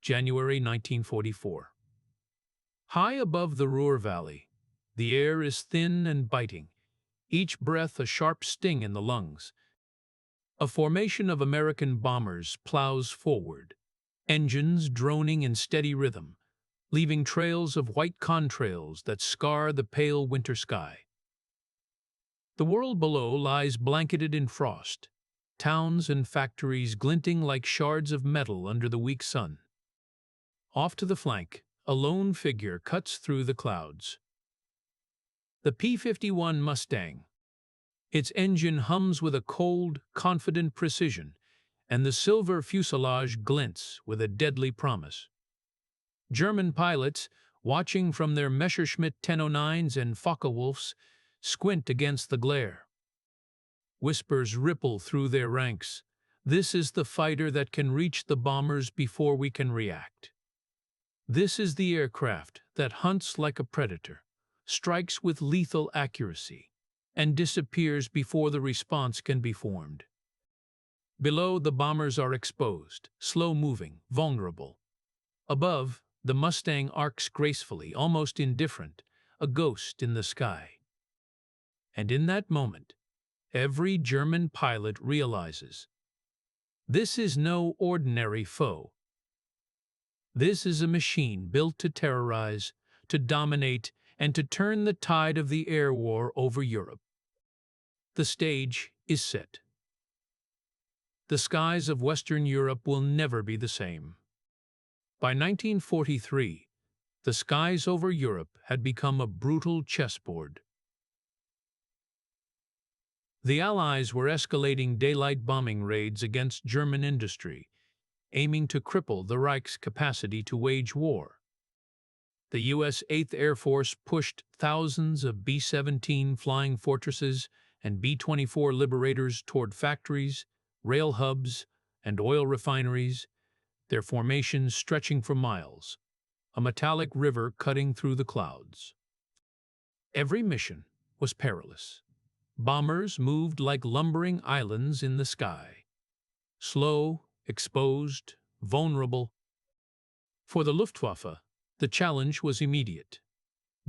January 1944. High above the Ruhr Valley, the air is thin and biting, each breath a sharp sting in the lungs. A formation of American bombers plows forward, engines droning in steady rhythm, leaving trails of white contrails that scar the pale winter sky. The world below lies blanketed in frost, towns and factories glinting like shards of metal under the weak sun. Off to the flank, a lone figure cuts through the clouds. The P-51 Mustang. Its engine hums with a cold, confident precision, and the silver fuselage glints with a deadly promise. German pilots, watching from their Messerschmitt 1009s and Focke-Wulfs, squint against the glare. Whispers ripple through their ranks. This is the fighter that can reach the bombers before we can react. This is the aircraft that hunts like a predator, strikes with lethal accuracy, and disappears before the response can be formed. Below, the bombers are exposed, slow-moving, vulnerable. Above, the Mustang arcs gracefully, almost indifferent, a ghost in the sky. And in that moment, every German pilot realizes, this is no ordinary foe. This is a machine built to terrorize, to dominate, and to turn the tide of the air war over Europe. The stage is set. The skies of Western Europe will never be the same. By 1943, the skies over Europe had become a brutal chessboard. The Allies were escalating daylight bombing raids against German industry, aiming to cripple the Reich's capacity to wage war. The U.S. 8th Air Force pushed thousands of B-17 Flying Fortresses and B-24 Liberators toward factories, rail hubs, and oil refineries, their formations stretching for miles, a metallic river cutting through the clouds. Every mission was perilous. Bombers moved like lumbering islands in the sky, slow, exposed, vulnerable. For the Luftwaffe, the challenge was immediate.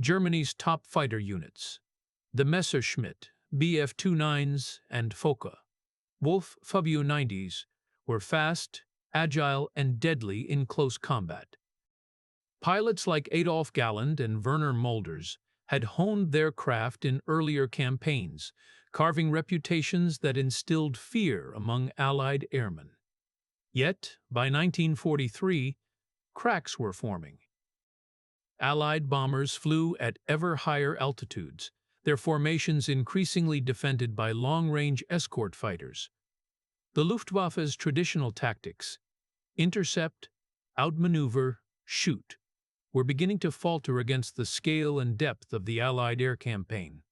Germany's top fighter units, the Messerschmitt, Bf-29s, and Focke-Wulf Fu-90s, were fast, agile, and deadly in close combat. Pilots like Adolf Galland and Werner Mulders had honed their craft in earlier campaigns, carving reputations that instilled fear among Allied airmen. Yet, by 1943, cracks were forming. Allied bombers flew at ever higher altitudes, their formations increasingly defended by long-range escort fighters. The Luftwaffe's traditional tactics, intercept, outmaneuver, shoot, were beginning to falter against the scale and depth of the Allied air campaign.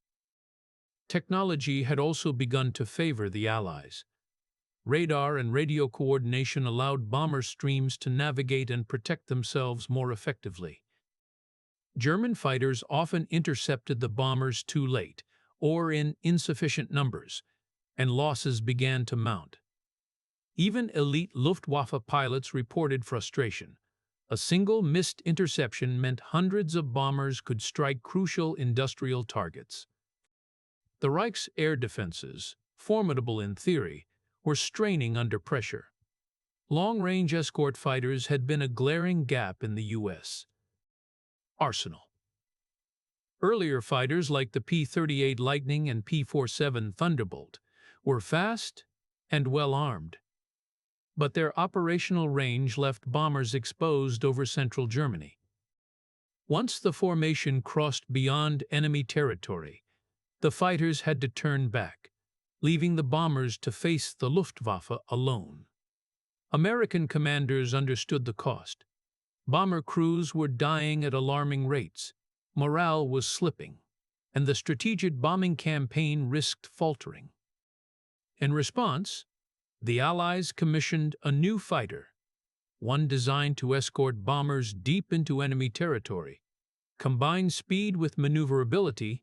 Technology had also begun to favor the Allies. Radar and radio coordination allowed bomber streams to navigate and protect themselves more effectively. German fighters often intercepted the bombers too late, or in insufficient numbers, and losses began to mount. Even elite Luftwaffe pilots reported frustration. A single missed interception meant hundreds of bombers could strike crucial industrial targets. The Reich's air defenses, formidable in theory, were straining under pressure. Long-range escort fighters had been a glaring gap in the U.S. arsenal. Earlier fighters like the P-38 Lightning and P-47 Thunderbolt were fast and well-armed, but their operational range left bombers exposed over central Germany. Once the formation crossed beyond enemy territory, the fighters had to turn back, leaving the bombers to face the Luftwaffe alone. American commanders understood the cost. Bomber crews were dying at alarming rates, morale was slipping, and the strategic bombing campaign risked faltering. In response, the Allies commissioned a new fighter, one designed to escort bombers deep into enemy territory, combine speed with maneuverability,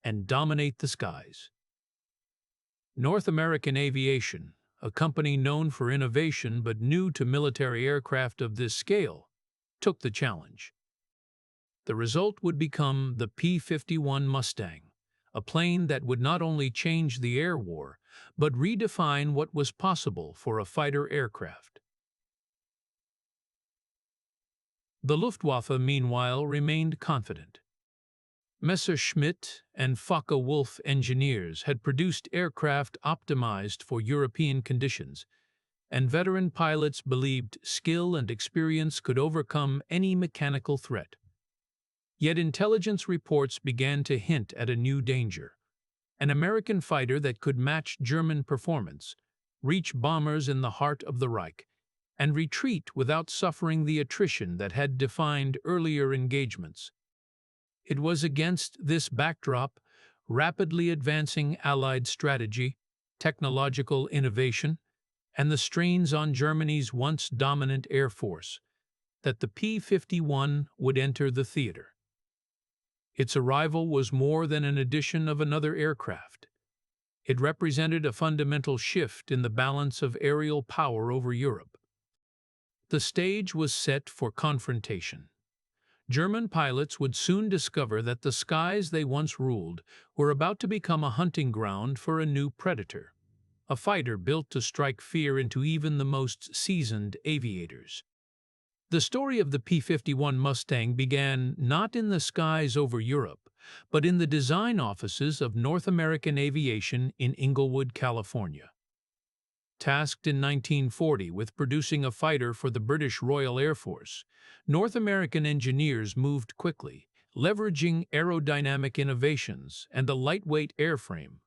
and dominate the skies. North American Aviation, a company known for innovation but new to military aircraft of this scale, took the challenge. The result would become the P-51 Mustang, a plane that would not only change the air war, but redefine what was possible for a fighter aircraft. The Luftwaffe, meanwhile, remained confident. Messerschmitt and Focke-Wulf engineers had produced aircraft optimized for European conditions, and veteran pilots believed skill and experience could overcome any mechanical threat. Yet intelligence reports began to hint at a new danger: an American fighter that could match German performance, reach bombers in the heart of the Reich, and retreat without suffering the attrition that had defined earlier engagements. It was against this backdrop, rapidly advancing Allied strategy, technological innovation, and the strains on Germany's once dominant air force, that the P-51 would enter the theater. Its arrival was more than an addition of another aircraft. It represented a fundamental shift in the balance of aerial power over Europe. The stage was set for confrontation. German pilots would soon discover that the skies they once ruled were about to become a hunting ground for a new predator, a fighter built to strike fear into even the most seasoned aviators. The story of the P-51 Mustang began not in the skies over Europe, but in the design offices of North American Aviation in Inglewood, California. Tasked in 1940 with producing a fighter for the British Royal Air Force, North American engineers moved quickly, leveraging aerodynamic innovations and a lightweight airframe.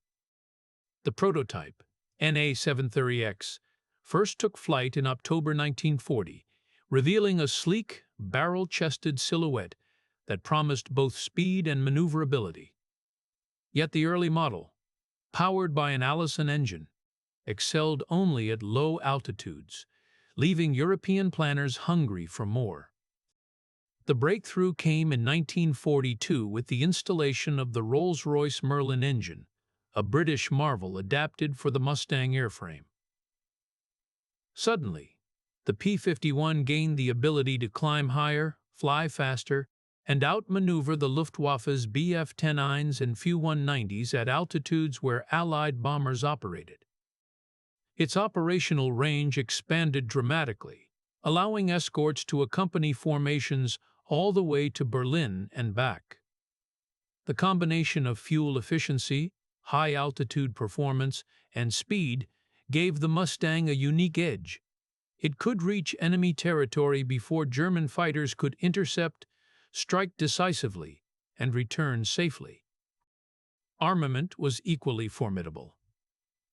The prototype, NA-730X, first took flight in October 1940, revealing a sleek, barrel-chested silhouette that promised both speed and maneuverability. Yet the early model, powered by an Allison engine, excelled only at low altitudes, leaving European planners hungry for more. The breakthrough came in 1942 with the installation of the Rolls-Royce Merlin engine, a British marvel adapted for the Mustang airframe. Suddenly, the P-51 gained the ability to climb higher, fly faster, and outmaneuver the Luftwaffe's Bf-10Is and Fu-190s at altitudes where Allied bombers operated. Its operational range expanded dramatically, allowing escorts to accompany formations all the way to Berlin and back. The combination of fuel efficiency, high-altitude performance, and speed gave the Mustang a unique edge. It could reach enemy territory before German fighters could intercept, strike decisively, and return safely. Armament was equally formidable.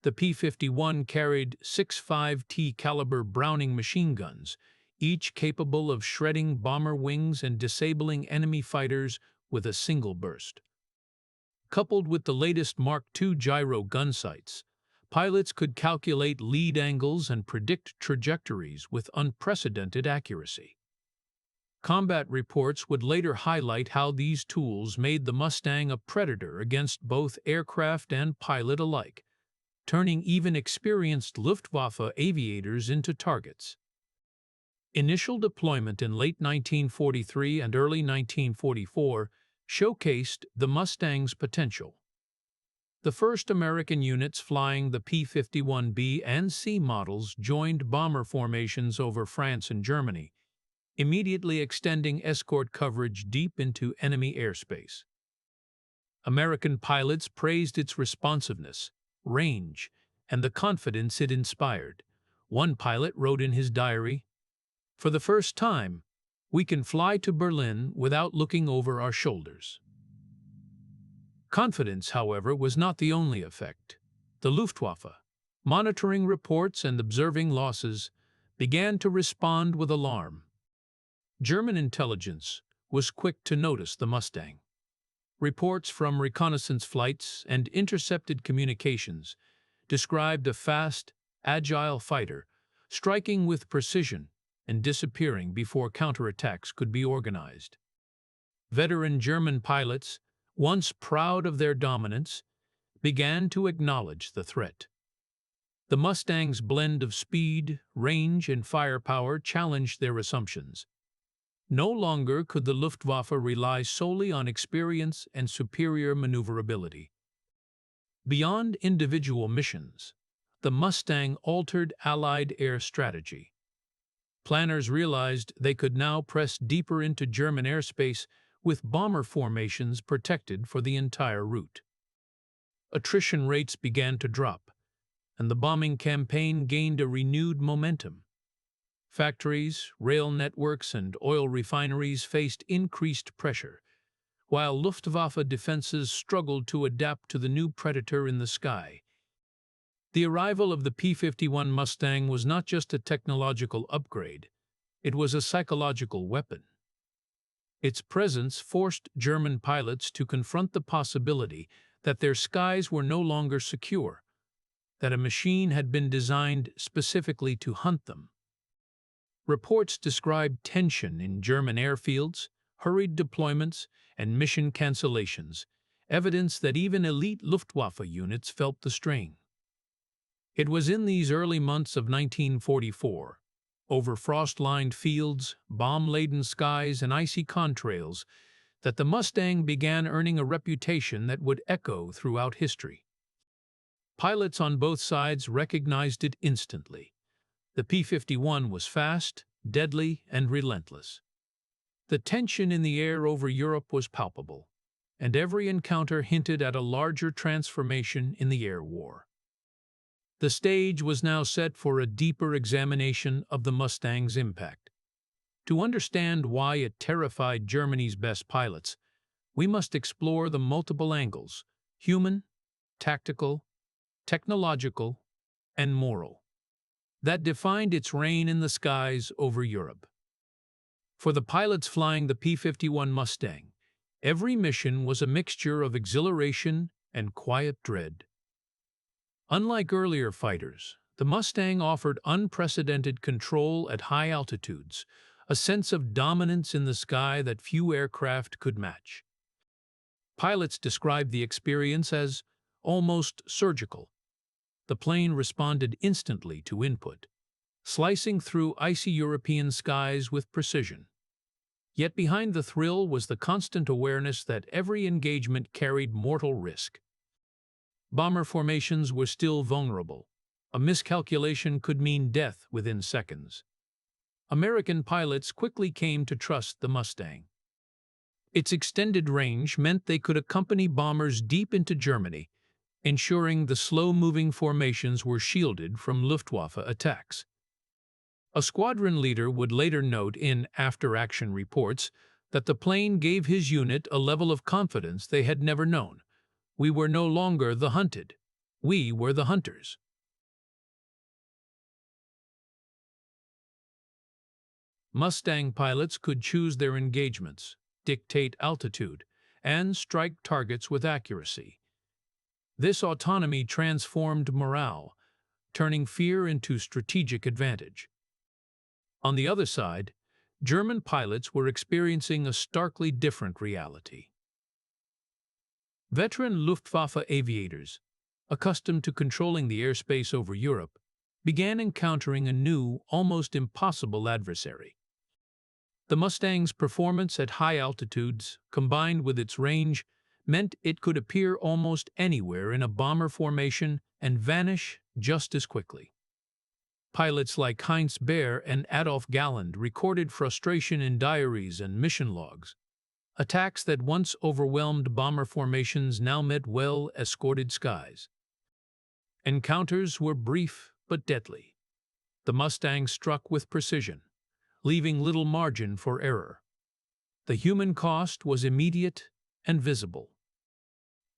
The P-51 carried 6.5T caliber Browning machine guns, each capable of shredding bomber wings and disabling enemy fighters with a single burst. Coupled with the latest Mark II Gyro Gunsights, pilots could calculate lead angles and predict trajectories with unprecedented accuracy. Combat reports would later highlight how these tools made the Mustang a predator against both aircraft and pilot alike, turning even experienced Luftwaffe aviators into targets. Initial deployment in late 1943 and early 1944 showcased the Mustang's potential. The first American units flying the P-51B and C models joined bomber formations over France and Germany, immediately extending escort coverage deep into enemy airspace. American pilots praised its responsiveness, range, and the confidence it inspired. One pilot wrote in his diary, "For the first time, we can fly to Berlin without looking over our shoulders." Confidence, however, was not the only effect. The Luftwaffe, monitoring reports and observing losses, began to respond with alarm. German intelligence was quick to notice the Mustang. Reports from reconnaissance flights and intercepted communications described a fast, agile fighter striking with precision and disappearing before counterattacks could be organized. Veteran German pilots, once proud of their dominance, began to acknowledge the threat. The Mustang's blend of speed, range, and firepower challenged their assumptions. No longer could the Luftwaffe rely solely on experience and superior maneuverability. Beyond individual missions, the Mustang altered Allied air strategy. Planners realized they could now press deeper into German airspace with bomber formations protected for the entire route. Attrition rates began to drop, and the bombing campaign gained a renewed momentum. Factories, rail networks, and oil refineries faced increased pressure, while Luftwaffe defenses struggled to adapt to the new predator in the sky. The arrival of the P-51 Mustang was not just a technological upgrade, it was a psychological weapon. Its presence forced German pilots to confront the possibility that their skies were no longer secure, that a machine had been designed specifically to hunt them. Reports described tension in German airfields, hurried deployments, and mission cancellations, evidence that even elite Luftwaffe units felt the strain. It was in these early months of 1944, over frost-lined fields, bomb-laden skies, and icy contrails, that the Mustang began earning a reputation that would echo throughout history. Pilots on both sides recognized it instantly. The P-51 was fast, deadly, and relentless. The tension in the air over Europe was palpable, and every encounter hinted at a larger transformation in the air war. The stage was now set for a deeper examination of the Mustang's impact. To understand why it terrified Germany's best pilots, we must explore the multiple angles: human, tactical, technological, and moral, that defined its reign in the skies over Europe. For the pilots flying the P-51 Mustang, every mission was a mixture of exhilaration and quiet dread. Unlike earlier fighters, the Mustang offered unprecedented control at high altitudes, a sense of dominance in the sky that few aircraft could match. Pilots described the experience as almost surgical. The plane responded instantly to input, slicing through icy European skies with precision. Yet behind the thrill was the constant awareness that every engagement carried mortal risk. Bomber formations were still vulnerable. A miscalculation could mean death within seconds. American pilots quickly came to trust the Mustang. Its extended range meant they could accompany bombers deep into Germany, ensuring the slow-moving formations were shielded from Luftwaffe attacks. A squadron leader would later note in after-action reports that the plane gave his unit a level of confidence they had never known. We were no longer the hunted. We were the hunters. Mustang pilots could choose their engagements, dictate altitude, and strike targets with accuracy. This autonomy transformed morale, turning fear into strategic advantage. On the other side, German pilots were experiencing a starkly different reality. Veteran Luftwaffe aviators, accustomed to controlling the airspace over Europe, began encountering a new, almost impossible adversary. The Mustang's performance at high altitudes, combined with its range, meant it could appear almost anywhere in a bomber formation and vanish just as quickly. Pilots like Heinz Baer and Adolf Galland recorded frustration in diaries and mission logs. Attacks that once overwhelmed bomber formations now met well-escorted skies. Encounters were brief but deadly. The Mustang struck with precision, leaving little margin for error. The human cost was immediate and visible.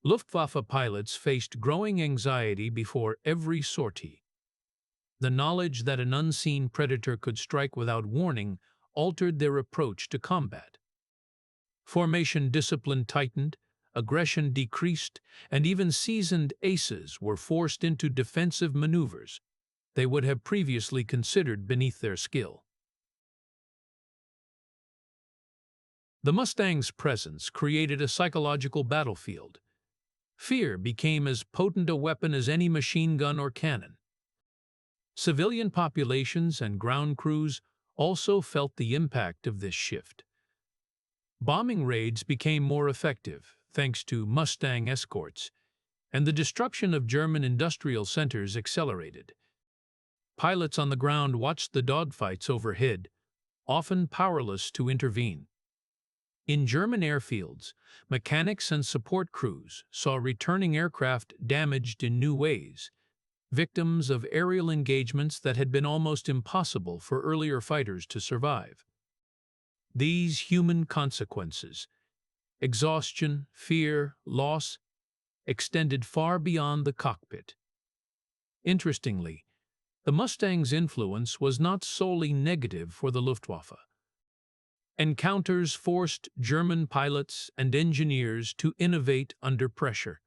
Luftwaffe pilots faced growing anxiety before every sortie. The knowledge that an unseen predator could strike without warning altered their approach to combat. Formation discipline tightened, aggression decreased, and even seasoned aces were forced into defensive maneuvers they would have previously considered beneath their skill. The Mustang's presence created a psychological battlefield. Fear became as potent a weapon as any machine gun or cannon. Civilian populations and ground crews also felt the impact of this shift. Bombing raids became more effective thanks to Mustang escorts, and the destruction of German industrial centers accelerated. Pilots on the ground watched the dogfights overhead, often powerless to intervene. In German airfields, mechanics and support crews saw returning aircraft damaged in new ways, victims of aerial engagements that had been almost impossible for earlier fighters to survive. These human consequences, exhaustion, fear, loss, extended far beyond the cockpit. Interestingly, the Mustang's influence was not solely negative for the Luftwaffe. Encounters forced German pilots and engineers to innovate under pressure.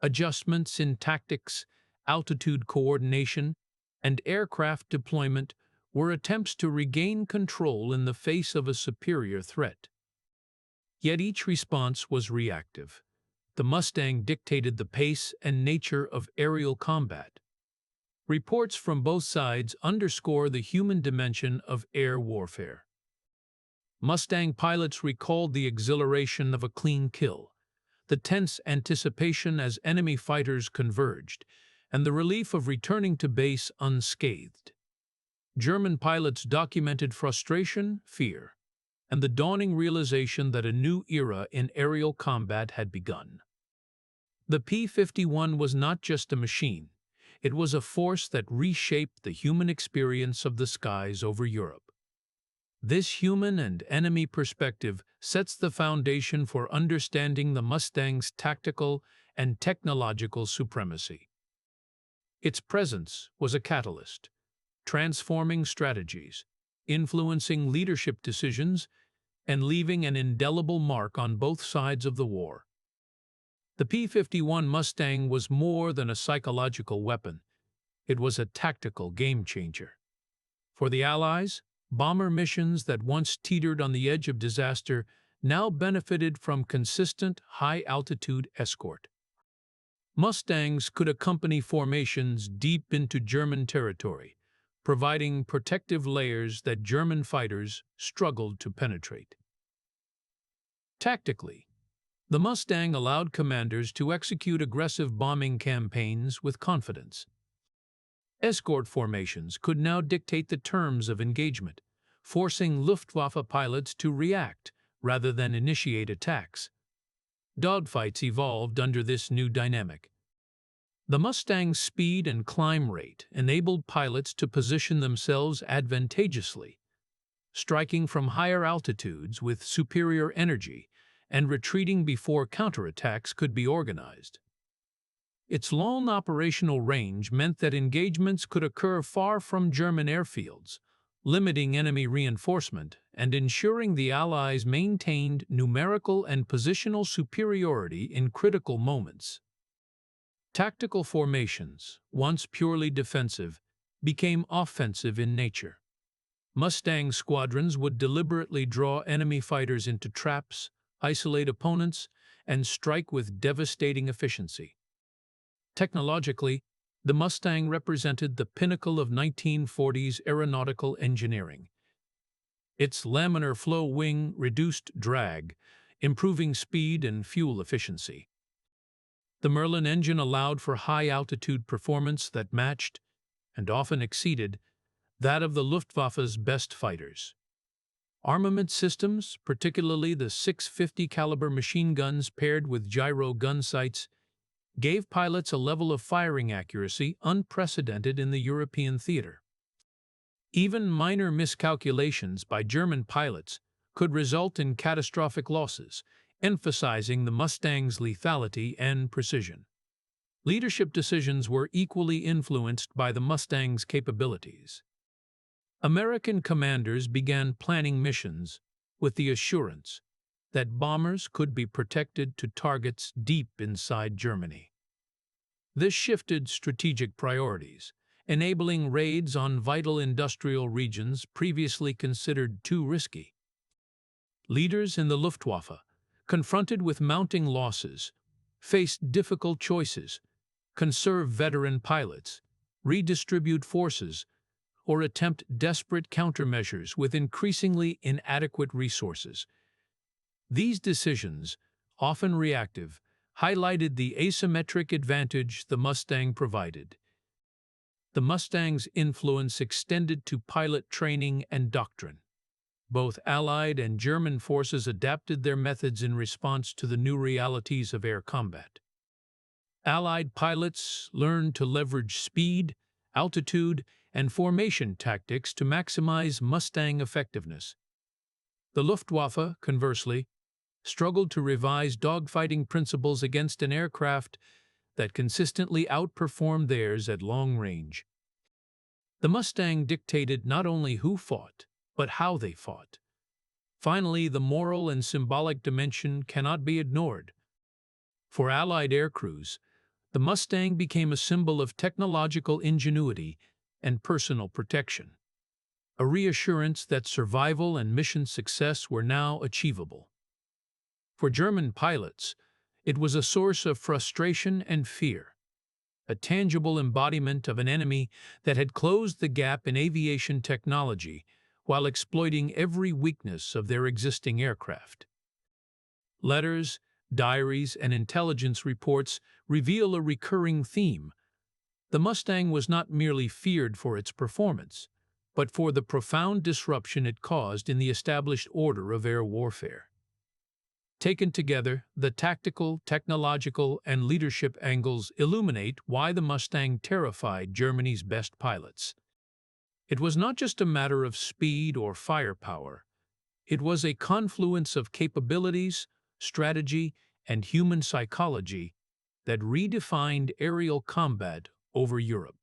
Adjustments in tactics, altitude coordination, and aircraft deployment were attempts to regain control in the face of a superior threat. Yet each response was reactive. The Mustang dictated the pace and nature of aerial combat. Reports from both sides underscore the human dimension of air warfare. Mustang pilots recalled the exhilaration of a clean kill, the tense anticipation as enemy fighters converged, and the relief of returning to base unscathed. German pilots documented frustration, fear, and the dawning realization that a new era in aerial combat had begun. The P-51 was not just a machine, it was a force that reshaped the human experience of the skies over Europe. This human and enemy perspective sets the foundation for understanding the Mustang's tactical and technological supremacy. Its presence was a catalyst, transforming strategies, influencing leadership decisions, and leaving an indelible mark on both sides of the war. The P-51 Mustang was more than a psychological weapon. It was a tactical game-changer. For the Allies, bomber missions that once teetered on the edge of disaster now benefited from consistent, high-altitude escort. Mustangs could accompany formations deep into German territory, providing protective layers that German fighters struggled to penetrate. Tactically, the Mustang allowed commanders to execute aggressive bombing campaigns with confidence. Escort formations could now dictate the terms of engagement, forcing Luftwaffe pilots to react rather than initiate attacks. Dogfights evolved under this new dynamic. The Mustang's speed and climb rate enabled pilots to position themselves advantageously, striking from higher altitudes with superior energy and retreating before counterattacks could be organized. Its long operational range meant that engagements could occur far from German airfields, limiting enemy reinforcement and ensuring the Allies maintained numerical and positional superiority in critical moments. Tactical formations, once purely defensive, became offensive in nature. Mustang squadrons would deliberately draw enemy fighters into traps, isolate opponents, and strike with devastating efficiency. Technologically, the Mustang represented the pinnacle of 1940s aeronautical engineering. Its laminar flow wing reduced drag, improving speed and fuel efficiency. The Merlin engine allowed for high-altitude performance that matched, and often exceeded, that of the Luftwaffe's best fighters. Armament systems, particularly the 650 caliber machine guns paired with Gyro Gunsights, gave pilots a level of firing accuracy unprecedented in the European theater. Even minor miscalculations by German pilots could result in catastrophic losses, emphasizing the Mustang's lethality and precision. Leadership decisions were equally influenced by the Mustang's capabilities. American commanders began planning missions with the assurance that bombers could be protected to targets deep inside Germany. This shifted strategic priorities, enabling raids on vital industrial regions previously considered too risky. Leaders in the Luftwaffe, confronted with mounting losses, faced difficult choices: conserve veteran pilots, redistribute forces, or attempt desperate countermeasures with increasingly inadequate resources. These decisions, often reactive, highlighted the asymmetric advantage the Mustang provided. The Mustang's influence extended to pilot training and doctrine. Both Allied and German forces adapted their methods in response to the new realities of air combat. Allied pilots learned to leverage speed, altitude, and formation tactics to maximize Mustang effectiveness. The Luftwaffe, conversely, struggled to revise dogfighting principles against an aircraft that consistently outperformed theirs at long range. The Mustang dictated not only who fought, but how they fought. Finally, the moral and symbolic dimension cannot be ignored. For Allied aircrews, the Mustang became a symbol of technological ingenuity and personal protection, a reassurance that survival and mission success were now achievable. For German pilots, it was a source of frustration and fear, a tangible embodiment of an enemy that had closed the gap in aviation technology while exploiting every weakness of their existing aircraft. Letters, diaries, and intelligence reports reveal a recurring theme. The Mustang was not merely feared for its performance, but for the profound disruption it caused in the established order of air warfare. Taken together, the tactical, technological, and leadership angles illuminate why the Mustang terrified Germany's best pilots. It was not just a matter of speed or firepower. It was a confluence of capabilities, strategy, and human psychology that redefined aerial combat over Europe.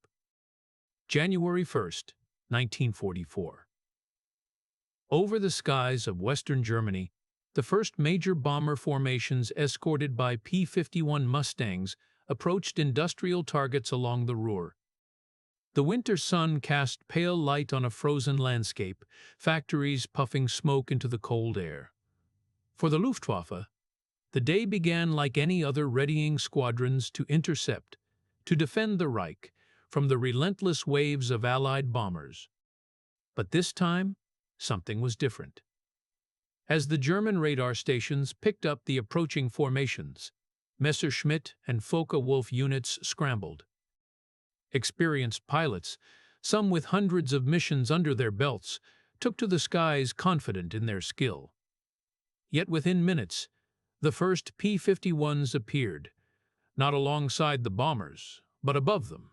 January 1st, 1944. Over the skies of Western Germany, the first major bomber formations escorted by P-51 Mustangs approached industrial targets along the Ruhr. The winter sun cast pale light on a frozen landscape, factories puffing smoke into the cold air. For the Luftwaffe, the day began like any other, readying squadrons to intercept, to defend the Reich from the relentless waves of Allied bombers. But this time, something was different. As the German radar stations picked up the approaching formations, Messerschmitt and Focke-Wulf units scrambled. Experienced pilots, some with hundreds of missions under their belts, took to the skies confident in their skill. Yet within minutes, the first P-51s appeared, not alongside the bombers, but above them,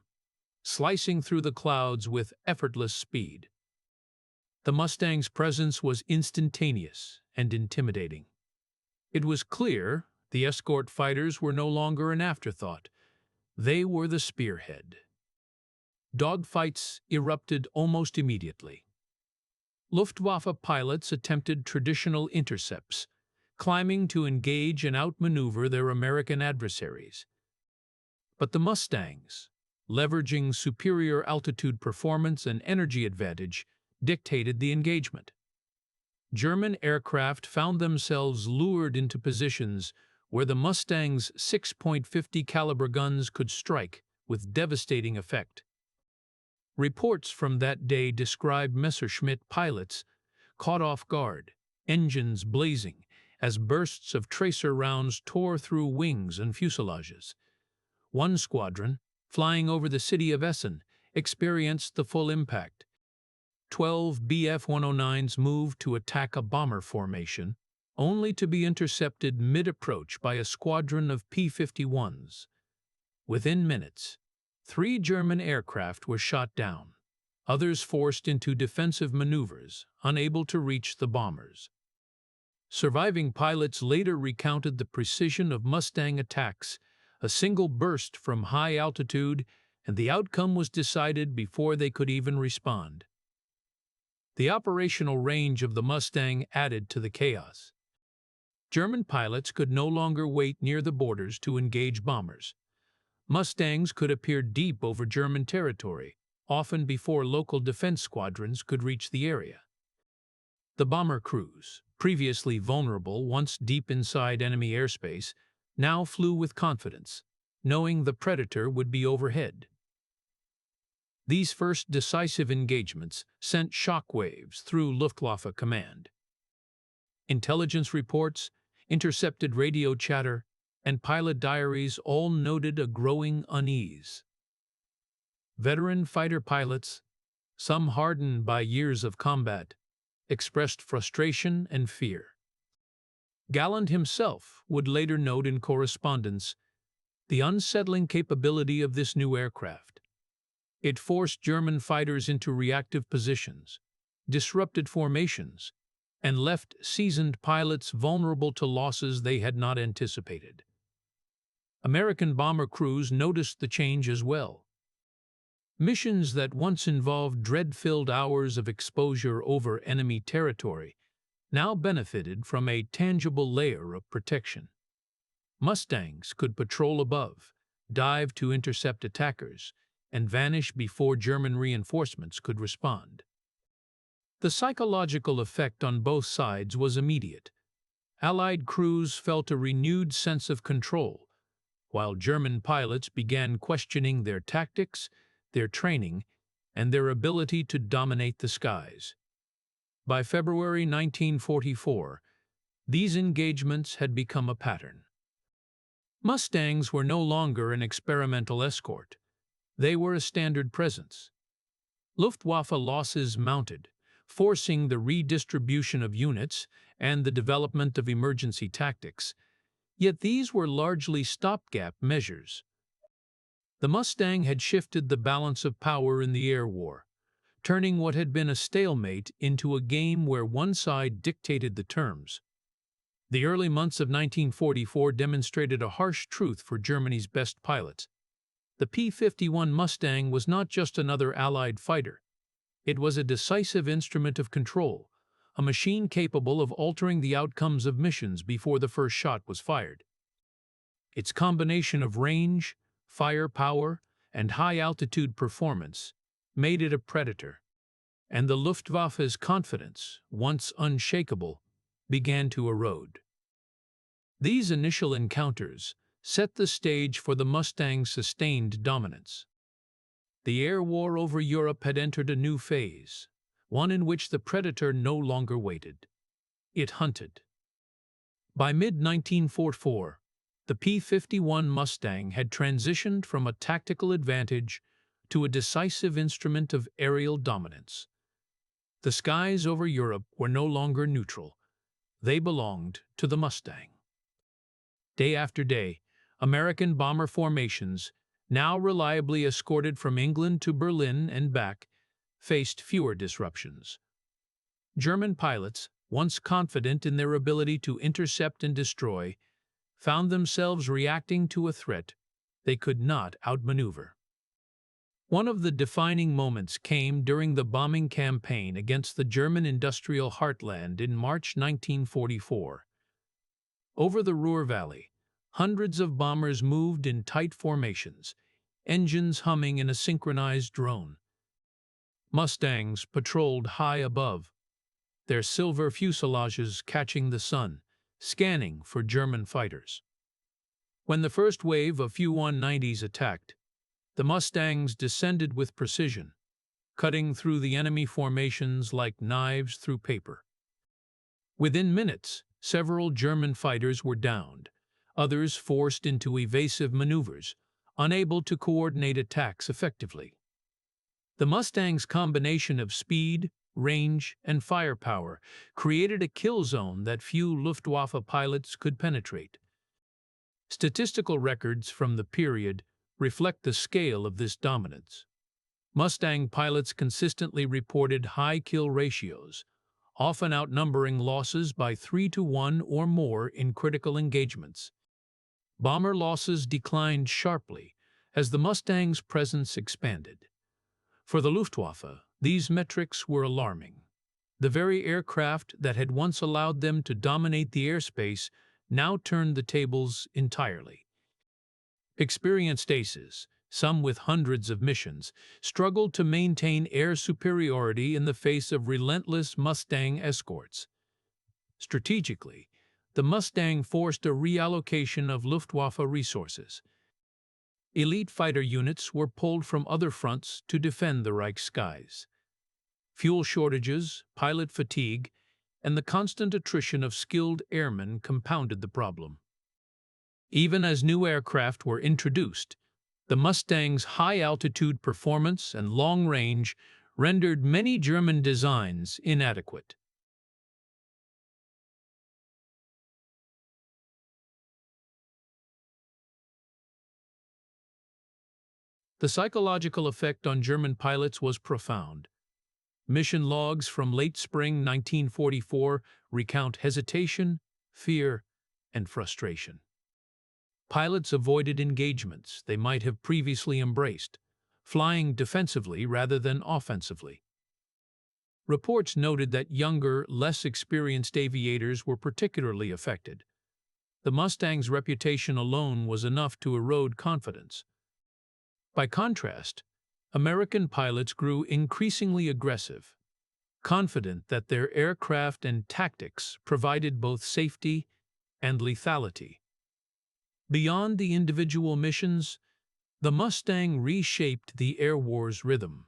slicing through the clouds with effortless speed. The Mustang's presence was instantaneous and intimidating. It was clear the escort fighters were no longer an afterthought. They were the spearhead. Dogfights erupted almost immediately. Luftwaffe pilots attempted traditional intercepts, climbing to engage and outmaneuver their American adversaries. But the Mustangs, leveraging superior altitude performance and energy advantage, dictated the engagement. German aircraft found themselves lured into positions where the Mustang's 6.50 caliber guns could strike with devastating effect. Reports from that day described Messerschmitt pilots caught off guard, engines blazing, as bursts of tracer rounds tore through wings and fuselages. One squadron, flying over the city of Essen, experienced the full impact. 12 Bf-109s moved to attack a bomber formation, only to be intercepted mid-approach by a squadron of P-51s. Within minutes, 3 German aircraft were shot down, others forced into defensive maneuvers, unable to reach the bombers. Surviving pilots later recounted the precision of Mustang attacks, a single burst from high altitude, and the outcome was decided before they could even respond. The operational range of the Mustang added to the chaos. German pilots could no longer wait near the borders to engage bombers. Mustangs could appear deep over German territory, often before local defense squadrons could reach the area. The bomber crews, previously vulnerable once deep inside enemy airspace, now flew with confidence, knowing the predator would be overhead. These first decisive engagements sent shockwaves through Luftwaffe command. Intelligence reports, intercepted radio chatter, and pilot diaries all noted a growing unease. Veteran fighter pilots, some hardened by years of combat, expressed frustration and fear. Galland himself would later note in correspondence the unsettling capability of this new aircraft. It forced German fighters into reactive positions, disrupted formations, and left seasoned pilots vulnerable to losses they had not anticipated. American bomber crews noticed the change as well. Missions that once involved dread-filled hours of exposure over enemy territory now benefited from a tangible layer of protection. Mustangs could patrol above, dive to intercept attackers, and vanish before German reinforcements could respond. The psychological effect on both sides was immediate. Allied crews felt a renewed sense of control, while German pilots began questioning their tactics, their training, and their ability to dominate the skies. By February 1944, these engagements had become a pattern. Mustangs were no longer an experimental escort. They were a standard presence. Luftwaffe losses mounted, forcing the redistribution of units and the development of emergency tactics, yet these were largely stopgap measures. The Mustang had shifted the balance of power in the air war, turning what had been a stalemate into a game where one side dictated the terms. The early months of 1944 demonstrated a harsh truth for Germany's best pilots. The P-51 Mustang was not just another Allied fighter. It was a decisive instrument of control, a machine capable of altering the outcomes of missions before the first shot was fired. Its combination of range, firepower, and high-altitude performance made it a predator, and the Luftwaffe's confidence, once unshakable, began to erode. These initial encounters set the stage for the Mustang's sustained dominance. The air war over Europe had entered a new phase, one in which the predator no longer waited. It hunted. By mid-1944, the P-51 Mustang had transitioned from a tactical advantage to a decisive instrument of aerial dominance. The skies over Europe were no longer neutral. They belonged to the Mustang. Day after day, American bomber formations, now reliably escorted from England to Berlin and back, faced fewer disruptions. German pilots, once confident in their ability to intercept and destroy, found themselves reacting to a threat they could not outmaneuver. One of the defining moments came during the bombing campaign against the German industrial heartland in March 1944. Over the Ruhr Valley, hundreds of bombers moved in tight formations, engines humming in a synchronized drone. Mustangs patrolled high above, their silver fuselages catching the sun, scanning for German fighters. When the first wave of Fu-190s attacked, the Mustangs descended with precision, cutting through the enemy formations like knives through paper. Within minutes, several German fighters were downed, others forced into evasive maneuvers, unable to coordinate attacks effectively. The Mustang's combination of speed, range, and firepower created a kill zone that few Luftwaffe pilots could penetrate. Statistical records from the period reflect the scale of this dominance. Mustang pilots consistently reported high kill ratios, often outnumbering losses by 3-to-1 or more in critical engagements. Bomber losses declined sharply as the Mustang's presence expanded. For the Luftwaffe, these metrics were alarming. The very aircraft that had once allowed them to dominate the airspace now turned the tables entirely. Experienced aces, some with hundreds of missions, struggled to maintain air superiority in the face of relentless Mustang escorts. Strategically, the Mustang forced a reallocation of Luftwaffe resources. Elite fighter units were pulled from other fronts to defend the Reich skies. Fuel shortages, pilot fatigue, and the constant attrition of skilled airmen compounded the problem. Even as new aircraft were introduced, the Mustang's high-altitude performance and long range rendered many German designs inadequate. The psychological effect on German pilots was profound. Mission logs from late spring 1944 recount hesitation, fear, and frustration. Pilots avoided engagements they might have previously embraced, flying defensively rather than offensively. Reports noted that younger, less experienced aviators were particularly affected. The Mustang's reputation alone was enough to erode confidence. By contrast, American pilots grew increasingly aggressive, confident that their aircraft and tactics provided both safety and lethality. Beyond the individual missions, the Mustang reshaped the air war's rhythm.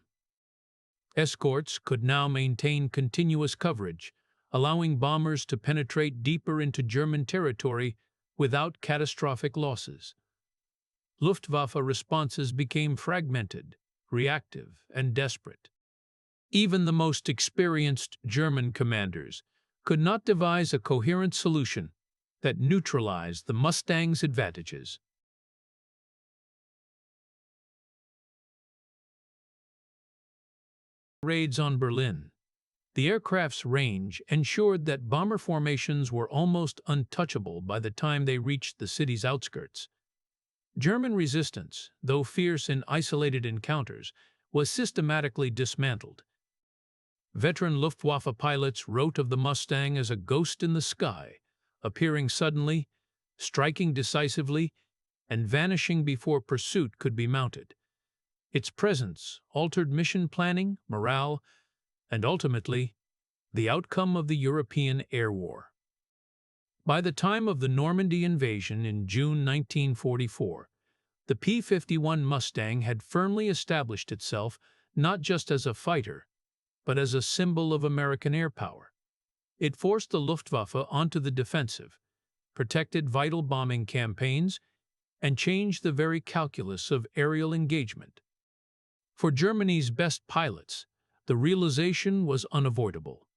Escorts could now maintain continuous coverage, allowing bombers to penetrate deeper into German territory without catastrophic losses. Luftwaffe responses became fragmented, reactive, and desperate. Even the most experienced German commanders could not devise a coherent solution that neutralized the Mustang's advantages. Raids on Berlin. The aircraft's range ensured that bomber formations were almost untouchable by the time they reached the city's outskirts. German resistance, though fierce in isolated encounters, was systematically dismantled. Veteran Luftwaffe pilots wrote of the Mustang as a ghost in the sky, appearing suddenly, striking decisively, and vanishing before pursuit could be mounted. Its presence altered mission planning, morale, and ultimately, the outcome of the European air war. By the time of the Normandy invasion in June 1944, the P-51 Mustang had firmly established itself not just as a fighter, but as a symbol of American air power. It forced the Luftwaffe onto the defensive, protected vital bombing campaigns, and changed the very calculus of aerial engagement. For Germany's best pilots, the realization was unavoidable.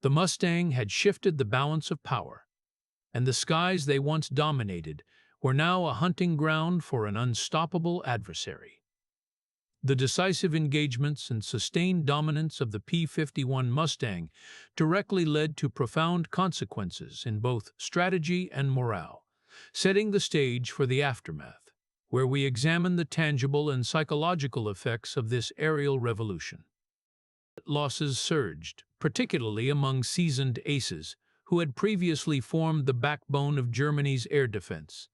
The Mustang had shifted the balance of power, and the skies they once dominated were now a hunting ground for an unstoppable adversary. The decisive engagements and sustained dominance of the P-51 Mustang directly led to profound consequences in both strategy and morale, setting the stage for the aftermath, where we examine the tangible and psychological effects of this aerial revolution. Losses surged, particularly among seasoned aces who had previously formed the backbone of Germany's air defense.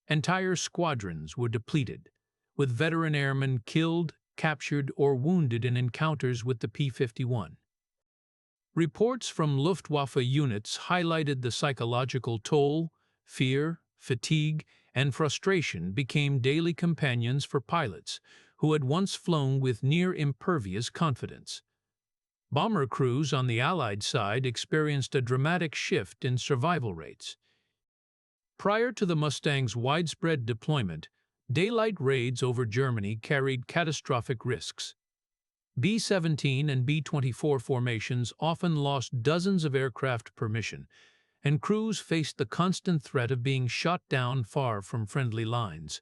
Entire squadrons were depleted, with veteran airmen killed, captured, or wounded in encounters with the P-51. Reports from Luftwaffe units highlighted the psychological toll. Fear, fatigue, and frustration became daily companions for pilots who had once flown with near-impervious confidence. Bomber crews on the Allied side experienced a dramatic shift in survival rates. Prior to the Mustang's widespread deployment, daylight raids over Germany carried catastrophic risks. B-17 and B-24 formations often lost dozens of aircraft per mission, and crews faced the constant threat of being shot down far from friendly lines.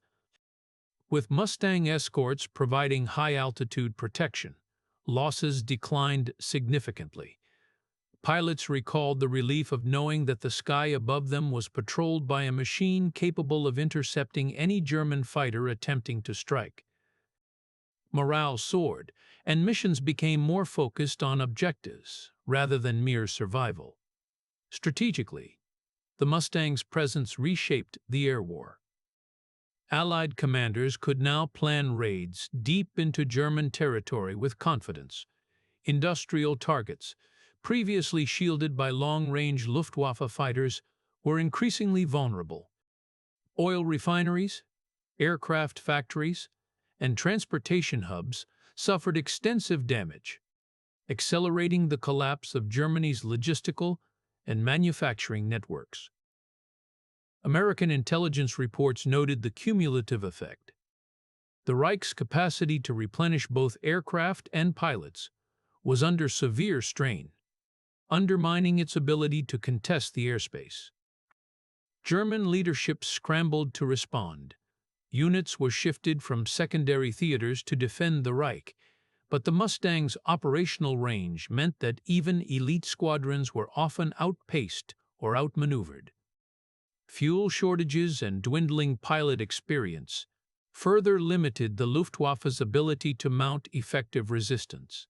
With Mustang escorts providing high-altitude protection, losses declined significantly. Pilots recalled the relief of knowing that the sky above them was patrolled by a machine capable of intercepting any German fighter attempting to strike. Morale soared, and missions became more focused on objectives rather than mere survival. Strategically, the Mustang's presence reshaped the air war. Allied commanders could now plan raids deep into German territory with confidence. Industrial targets, previously shielded by long-range Luftwaffe fighters, were increasingly vulnerable. Oil refineries, aircraft factories, and transportation hubs suffered extensive damage, accelerating the collapse of Germany's logistical and manufacturing networks. American intelligence reports noted the cumulative effect. The Reich's capacity to replenish both aircraft and pilots was under severe strain, undermining its ability to contest the airspace. German leadership scrambled to respond. Units were shifted from secondary theaters to defend the Reich, but the Mustang's operational range meant that even elite squadrons were often outpaced or outmaneuvered. Fuel shortages and dwindling pilot experience further limited the Luftwaffe's ability to mount effective resistance.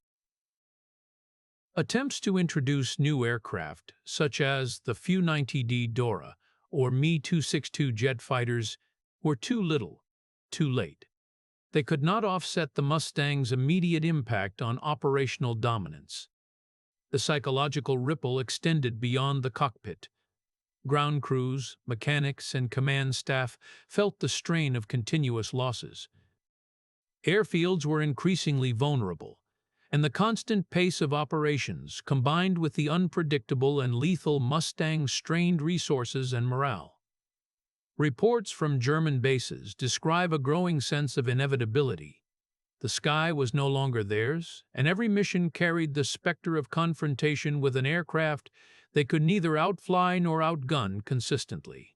Attempts to introduce new aircraft, such as the Fu-90D Dora or Me-262 jet fighters, were too little, too late. They could not offset the Mustang's immediate impact on operational dominance. The psychological ripple extended beyond the cockpit. Ground crews, mechanics, and command staff felt the strain of continuous losses. Airfields were increasingly vulnerable, and the constant pace of operations, combined with the unpredictable and lethal Mustang, strained resources and morale. Reports from German bases describe a growing sense of inevitability. The sky was no longer theirs, and every mission carried the specter of confrontation with an aircraft they could neither outfly nor outgun consistently.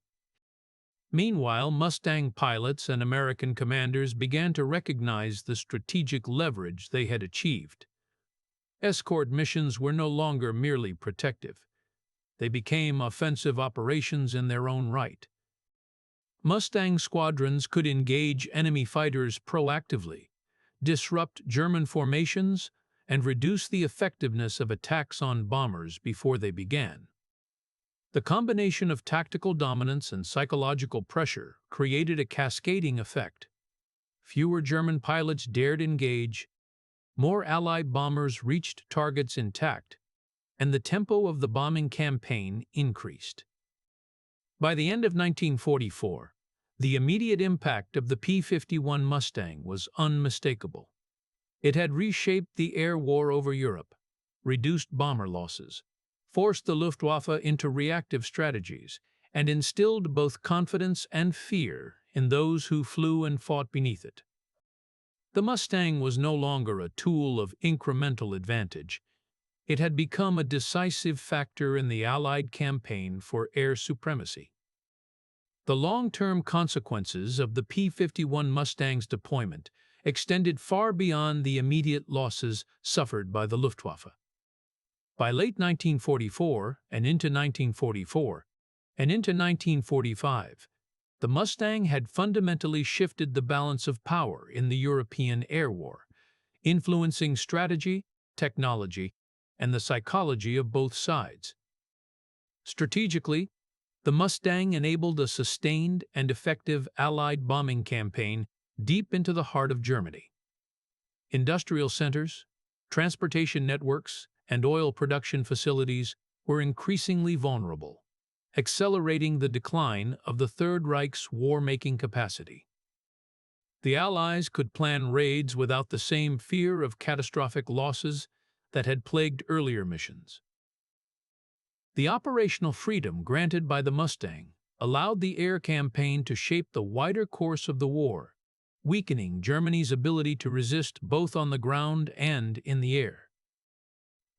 Meanwhile, Mustang pilots and American commanders began to recognize the strategic leverage they had achieved. Escort missions were no longer merely protective. They became offensive operations in their own right. Mustang squadrons could engage enemy fighters proactively, disrupt German formations, and reduce the effectiveness of attacks on bombers before they began. The combination of tactical dominance and psychological pressure created a cascading effect. Fewer German pilots dared engage, more Allied bombers reached targets intact, and the tempo of the bombing campaign increased. By the end of 1944, the immediate impact of the P-51 Mustang was unmistakable. It had reshaped the air war over Europe, reduced bomber losses, forced the Luftwaffe into reactive strategies, and instilled both confidence and fear in those who flew and fought beneath it. The Mustang was no longer a tool of incremental advantage. It had become a decisive factor in the Allied campaign for air supremacy. The long-term consequences of the P-51 Mustang's deployment extended far beyond the immediate losses suffered by the Luftwaffe. By late 1944 and into 1945, the Mustang had fundamentally shifted the balance of power in the European air war, influencing strategy, technology, and the psychology of both sides. Strategically, the Mustang enabled a sustained and effective Allied bombing campaign deep into the heart of Germany. Industrial centers, transportation networks, and oil production facilities were increasingly vulnerable, accelerating the decline of the Third Reich's war-making capacity. The Allies could plan raids without the same fear of catastrophic losses that had plagued earlier missions. The operational freedom granted by the Mustang allowed the air campaign to shape the wider course of the war, weakening Germany's ability to resist both on the ground and in the air.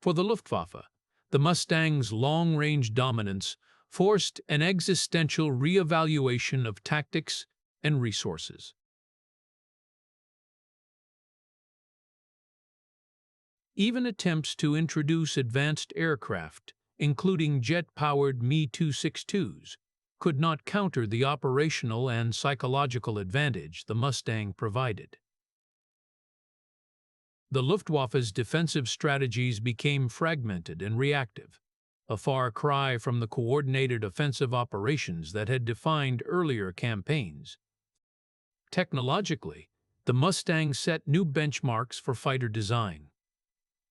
For the Luftwaffe, the Mustang's long-range dominance forced an existential re-evaluation of tactics and resources. Even attempts to introduce advanced aircraft, including jet-powered Me-262s, could not counter the operational and psychological advantage the Mustang provided. The Luftwaffe's defensive strategies became fragmented and reactive, a far cry from the coordinated offensive operations that had defined earlier campaigns. Technologically, the Mustang set new benchmarks for fighter design.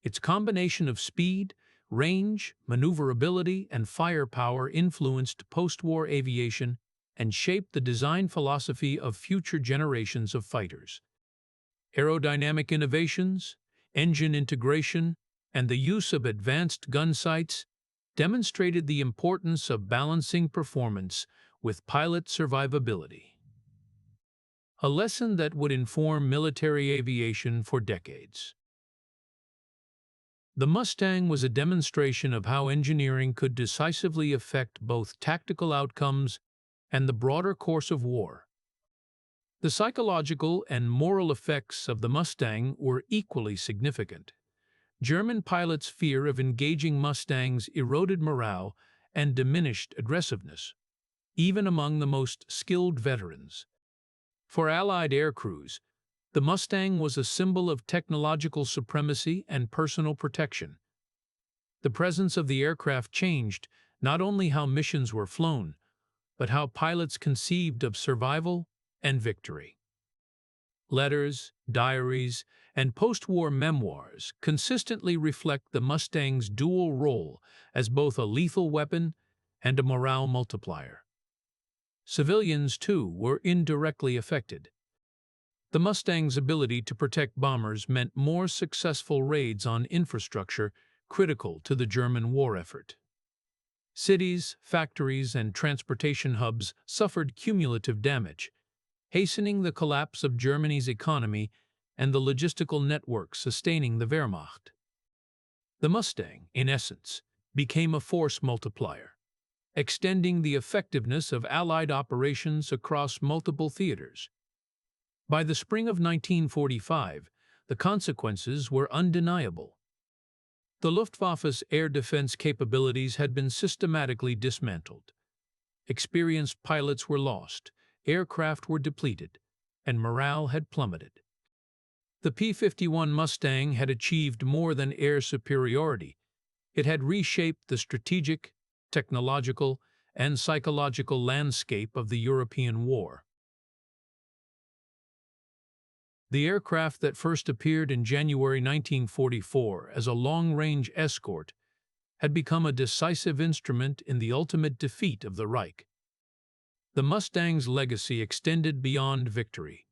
Its combination of speed, range, maneuverability, and firepower influenced post-war aviation and shaped the design philosophy of future generations of fighters. Aerodynamic innovations, engine integration, and the use of advanced gun sights demonstrated the importance of balancing performance with pilot survivability. A lesson that would inform military aviation for decades. The Mustang was a demonstration of how engineering could decisively affect both tactical outcomes and the broader course of war. The psychological and moral effects of the Mustang were equally significant. German pilots' fear of engaging Mustangs eroded morale and diminished aggressiveness, even among the most skilled veterans. For Allied aircrews, the Mustang was a symbol of technological supremacy and personal protection. The presence of the aircraft changed not only how missions were flown, but how pilots conceived of survival and victory. Letters, diaries, and post-war memoirs consistently reflect the Mustang's dual role as both a lethal weapon and a morale multiplier. Civilians, too, were indirectly affected. The Mustang's ability to protect bombers meant more successful raids on infrastructure critical to the German war effort. Cities, factories, and transportation hubs suffered cumulative damage, hastening the collapse of Germany's economy and the logistical network sustaining the Wehrmacht. The Mustang, in essence, became a force multiplier, extending the effectiveness of Allied operations across multiple theaters. By the spring of 1945, the consequences were undeniable. The Luftwaffe's air defense capabilities had been systematically dismantled. Experienced pilots were lost, aircraft were depleted, and morale had plummeted. The P-51 Mustang had achieved more than air superiority. It had reshaped the strategic, technological, and psychological landscape of the European war. The aircraft that first appeared in January 1944 as a long-range escort had become a decisive instrument in the ultimate defeat of the Reich. The Mustang's legacy extended beyond victory.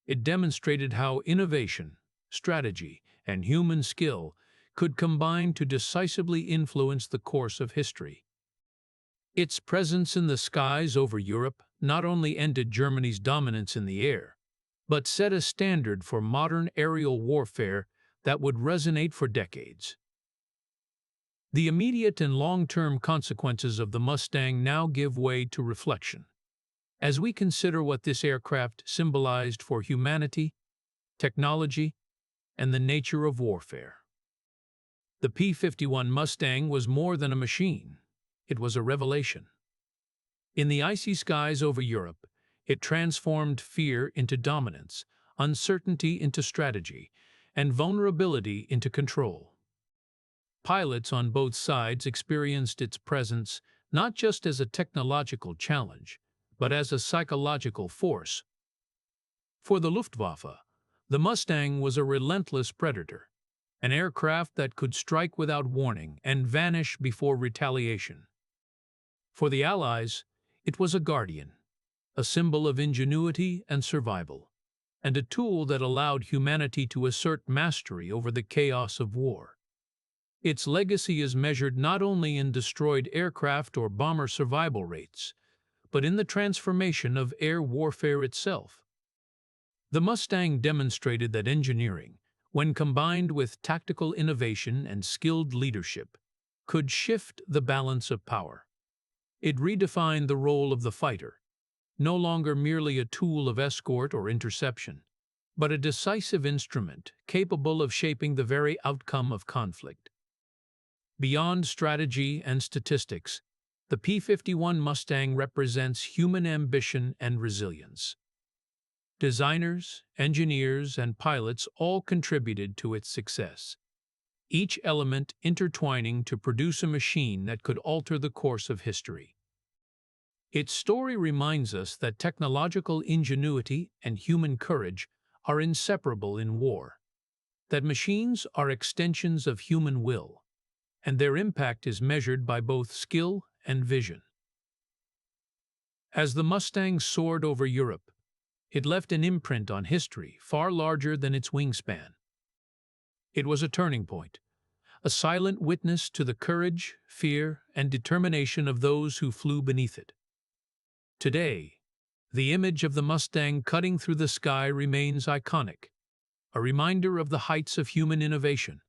It demonstrated how innovation, strategy, and human skill could combine to decisively influence the course of history. Its presence in the skies over Europe not only ended Germany's dominance in the air, but set a standard for modern aerial warfare that would resonate for decades. The immediate and long-term consequences of the Mustang now give way to reflection. As we consider what this aircraft symbolized for humanity, technology, and the nature of warfare. The P-51 Mustang was more than a machine. It was a revelation. In the icy skies over Europe, it transformed fear into dominance, uncertainty into strategy, and vulnerability into control. Pilots on both sides experienced its presence not just as a technological challenge, but as a psychological force. For the Luftwaffe, the Mustang was a relentless predator, an aircraft that could strike without warning and vanish before retaliation. For the Allies, it was a guardian, a symbol of ingenuity and survival, and a tool that allowed humanity to assert mastery over the chaos of war. Its legacy is measured not only in destroyed aircraft or bomber survival rates, but in the transformation of air warfare itself. The Mustang demonstrated that engineering, when combined with tactical innovation and skilled leadership, could shift the balance of power. It redefined the role of the fighter, no longer merely a tool of escort or interception, but a decisive instrument capable of shaping the very outcome of conflict. Beyond strategy and statistics, the P-51 Mustang represents human ambition and resilience. Designers, engineers, and pilots all contributed to its success, each element intertwining to produce a machine that could alter the course of history. Its story reminds us that technological ingenuity and human courage are inseparable in war, that machines are extensions of human will, and their impact is measured by both skill and vision. As the Mustang soared over Europe, it left an imprint on history far larger than its wingspan. It was a turning point, a silent witness to the courage, fear, and determination of those who flew beneath it. Today, the image of the Mustang cutting through the sky remains iconic, a reminder of the heights of human innovation,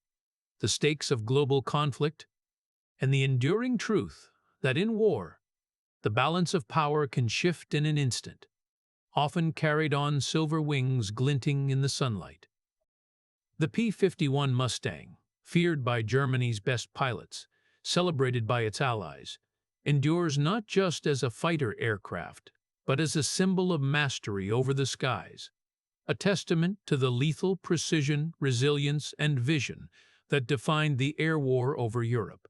the stakes of global conflict, and the enduring truth that in war, the balance of power can shift in an instant, often carried on silver wings glinting in the sunlight. The P-51 Mustang, feared by Germany's best pilots, celebrated by its allies, endures not just as a fighter aircraft, but as a symbol of mastery over the skies, a testament to the lethal precision, resilience, and vision that defined the air war over Europe.